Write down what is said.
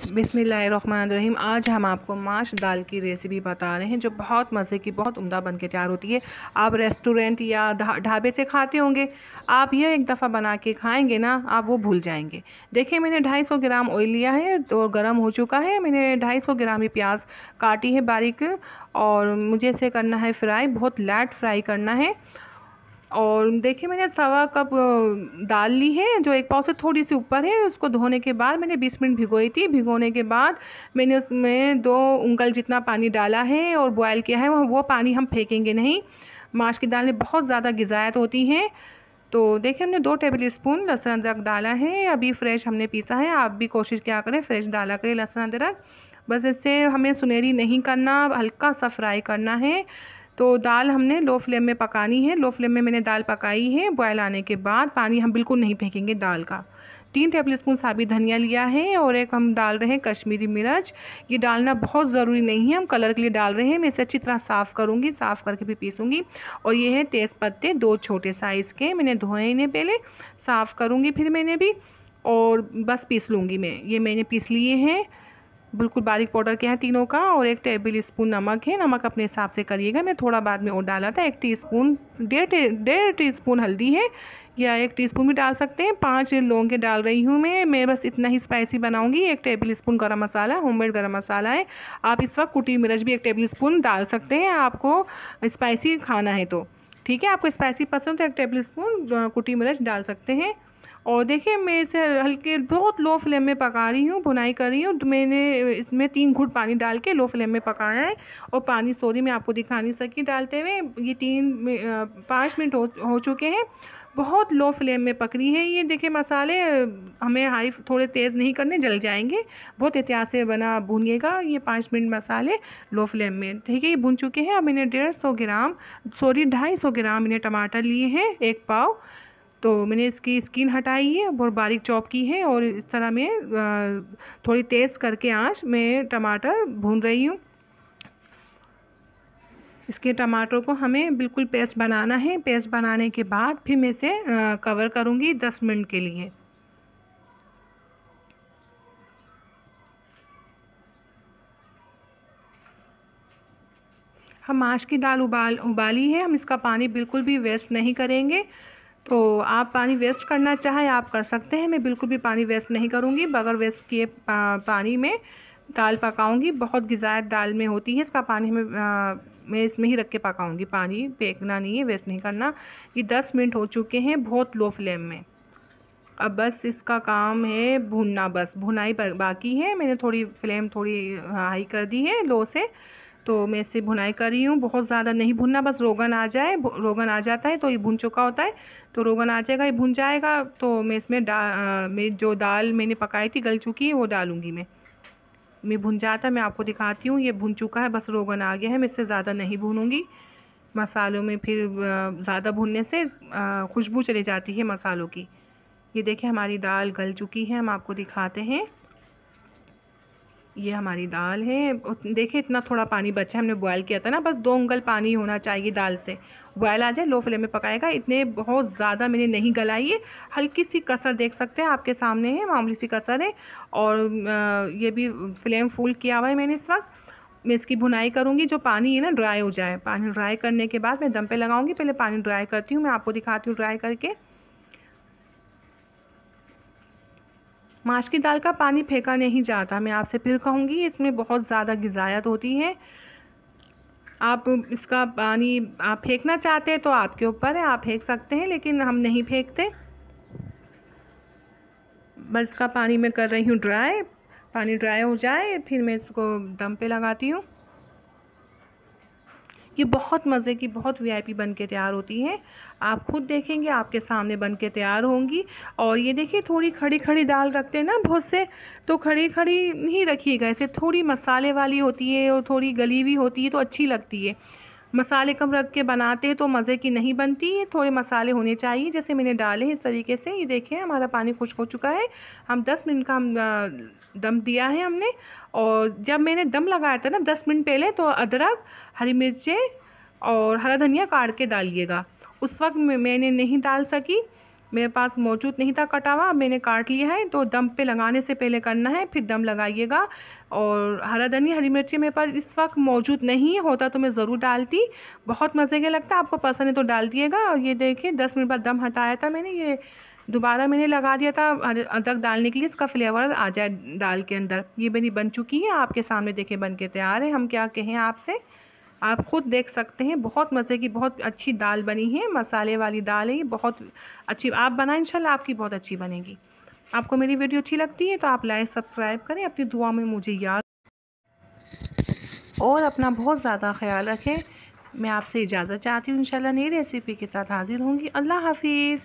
बिस्मिल्लाहिर्रहमानिर्रहीम। आज हम आपको माश दाल की रेसिपी बता रहे हैं जो बहुत मज़े की, बहुत उम्दा बन के तैयार होती है। आप रेस्टोरेंट या ढाबे से खाते होंगे, आप ये एक दफ़ा बना के खाएंगे ना, आप वो भूल जाएंगे। देखिए, मैंने 250 ग्राम ऑयल लिया है तो गर्म हो चुका है। मैंने 250 ग्राम ही प्याज काटी है बारीक, और मुझे इसे करना है फ्राई, बहुत लाइट फ्राई करना है। और देखिए, मैंने 1.25 कप दाल ली है जो एक पाव से थोड़ी सी ऊपर है। उसको धोने के बाद मैंने 20 मिनट भिगोई थी। भिगोने के बाद मैंने उसमें 2 उंगल जितना पानी डाला है और बॉयल किया है। वो पानी हम फेंकेंगे नहीं। माश की दाल में बहुत ज़्यादा ग़िज़ायत होती हैं। तो देखिए, हमने 2 टेबल स्पून लहसुन अदरक डाला है। अभी फ्रेश हमने पीसा है। आप भी कोशिश क्या करें, फ्रेश डाला करें लहसुन अदरक। बस इससे हमें सुनहरी नहीं करना, हल्का सा फ्राई करना है। तो दाल हमने लो फ्लेम में पकानी है। लो फ्लेम में मैंने दाल पकाई है। बॉयल आने के बाद पानी हम बिल्कुल नहीं फेंकेंगे दाल का। 3 टेबल स्पून साबुत धनिया लिया है और एक हम डाल रहे हैं कश्मीरी मिर्च। ये डालना बहुत ज़रूरी नहीं है, हम कलर के लिए डाल रहे हैं। मैं इसे अच्छी तरह साफ़ करूँगी, साफ़ करके भी पीसूँगी। और ये है तेज़ पत्ते 2 छोटे साइज़ के, मैंने धोए इन्हें पहले, साफ़ करूँगी फिर मैंने भी, और बस पीस लूँगी मैं। ये मैंने पीस लिए हैं, बिल्कुल बारीक पाउडर किया है तीनों का। और 1 टेबल स्पून नमक है। नमक अपने हिसाब से करिएगा, मैं थोड़ा बाद में और डाला था। 1 टीस्पून, डेढ़ टीस्पून हल्दी है, या 1 टीस्पून भी डाल सकते हैं। 5 लौंगे डाल रही हूँ मैं बस इतना ही स्पाइसी बनाऊँगी। 1 टेबल स्पून गरम मसाला, होममेड गरम मसाला है। आप इस वक्त कुटी मिर्च भी 1 टेबल स्पून डाल सकते हैं, आपको स्पाइसी खाना है तो। ठीक है, आपको स्पाइसी पसंद तो 1 टेबल स्पून कुटी मिर्च डाल सकते हैं। और देखिए, मैं इसे हल्के बहुत लो फ्लेम में पका रही हूँ, भुनाई कर रही हूँ। तो मैंने इसमें 3 घूंट पानी डाल के लो फ्लेम में पकाया है। और पानी, सॉरी, मैं आपको दिखा नहीं सकी डालते हुए। ये 5 मिनट हो चुके हैं। बहुत लो फ्लेम में पक रही है ये। देखिए, मसाले हमें हाई थोड़े तेज़ नहीं करने, जल जाएंगे। बहुत एहतियात से बना भूनिएगा ये 5 मिनट मसाले लो फ्लेम में। ठीक है, ये भुन चुके हैं। अब मैंने 250 ग्राम मैंने टमाटर लिए हैं, 1 पाव। तो मैंने इसकी स्किन हटाई है, बहुत बारीक चॉप की है। और इस तरह मैं थोड़ी तेज़ करके आंच में टमाटर भून रही हूँ। इसके टमाटर को हमें बिल्कुल पेस्ट बनाना है। पेस्ट बनाने के बाद फिर मैं इसे कवर करूँगी 10 मिनट के लिए। हम माश की दाल उबाली है, हम इसका पानी बिल्कुल भी वेस्ट नहीं करेंगे। तो आप पानी वेस्ट करना चाहें आप कर सकते हैं, मैं बिल्कुल भी पानी वेस्ट नहीं करूँगी। बगैर वेस्ट किए पानी में दाल पकाऊंगी। बहुत ग़िज़ायत दाल में होती है, इसका पानी मैं इसमें ही रख के पकाऊंगी। पानी फेंकना नहीं है, वेस्ट नहीं करना। ये 10 मिनट हो चुके हैं बहुत लो फ्लेम में। अब बस इसका काम है भुनना, बस भुनाई बाकी है। मैंने थोड़ी फ्लेम थोड़ी हाई कर दी है, लो से। तो मैं इसे भुनाई कर रही हूँ, बहुत ज़्यादा नहीं भुनना, बस रोगन आ जाए। रोगन आ जाता है तो ये भुन चुका होता है। तो रोगन आ जाएगा, ये भुन जाएगा तो मैं इसमें मैं जो दाल मैंने पकाई थी गल चुकी है वो डालूँगी मैं भुन जाता है। मैं आपको दिखाती हूँ, ये भुन चुका है, बस रोगन आ गया है। मैं इससे ज़्यादा नहीं भूनूँगी मसालों में, फिर ज़्यादा भुनने से खुशबू चली जाती है मसालों की। ये देखिए, हमारी दाल गल चुकी है, हम आपको दिखाते हैं। ये हमारी दाल है। देखिए, इतना थोड़ा पानी बचा है, हमने बॉयल किया था ना, बस 2 उंगल पानी होना चाहिए दाल से। बॉयल आ जाए, लो फ्लेम में पकाएगा। इतने बहुत ज़्यादा मैंने नहीं गलाई है, हल्की सी कसर देख सकते हैं, आपके सामने है, मामूली सी कसर है। और ये भी फ्लेम फुल किया हुआ है मैंने इस वक्त। मैं इसकी भुनाई करूँगी, जो पानी है ना ड्राई हो जाए। पानी ड्राई करने के बाद मैं दम पे लगाऊँगी। पहले पानी ड्राई करती हूँ, मैं आपको दिखाती हूँ ड्राई करके। माश की दाल का पानी फेंका नहीं जाता, मैं आपसे फिर कहूँगी, इसमें बहुत ज़्यादा ग़िज़ायत होती है। आप इसका पानी आप फेंकना चाहते हैं तो आपके ऊपर है, आप फेंक सकते हैं, लेकिन हम नहीं फेंकते। बस इसका पानी मैं कर रही हूँ ड्राई। पानी ड्राई हो जाए फिर मैं इसको दम पे लगाती हूँ। ये बहुत मज़े की, बहुत वीआईपी बन के तैयार होती है। आप खुद देखेंगे, आपके सामने बन के तैयार होंगी। और ये देखिए, थोड़ी खड़ी खड़ी दाल रखते हैं ना बहुत से, तो खड़ी खड़ी नहीं रखिएगा, ऐसे थोड़ी मसाले वाली होती है और थोड़ी गली हुई होती है तो अच्छी लगती है। मसाले कम रख के बनाते हैं तो मज़े की नहीं बनती है। थोड़े मसाले होने चाहिए, जैसे मैंने डाले इस तरीके से। ये देखिए, हमारा पानी खुश्क हो चुका है। हम 10 मिनट का दम दिया है हमने। और जब मैंने दम लगाया था ना 10 मिनट पहले, तो अदरक, हरी मिर्चें और हरा धनिया काट के डालिएगा। उस वक्त मैंने नहीं डाल सकी, मेरे पास मौजूद नहीं था कटा हुआ, मैंने काट लिया है। तो दम पे लगाने से पहले करना है, फिर दम लगाइएगा। और हरा धनिया हरी मिर्ची मेरे पास इस वक्त मौजूद नहीं है, तो मैं ज़रूर डालती। बहुत मज़े का लगता है, आपको पसंद है तो डाल दिएगा। और ये देखिए 10 मिनट बाद दम हटाया था मैंने, ये दोबारा मैंने लगा दिया था अदरक डालने के लिए, इसका फ्लेवर आ जाए दाल के अंदर। ये मेरी बन चुकी है, आपके सामने देखे बन के तैयार है। हम क्या कहें आपसे, आप खुद देख सकते हैं। बहुत मज़े की बहुत अच्छी दाल बनी है, मसाले वाली दाल है ये, बहुत अच्छी। आप बनाएं, इंशाल्लाह आपकी बहुत अच्छी बनेगी। आपको मेरी वीडियो अच्छी लगती है तो आप लाइक सब्सक्राइब करें, अपनी दुआ में मुझे याद, और अपना बहुत ज़्यादा ख्याल रखें। मैं आपसे इजाज़त चाहती हूँ, इंशाल्लाह नई रेसिपी के साथ हाज़िर होंगी। अल्लाह हाफिज़।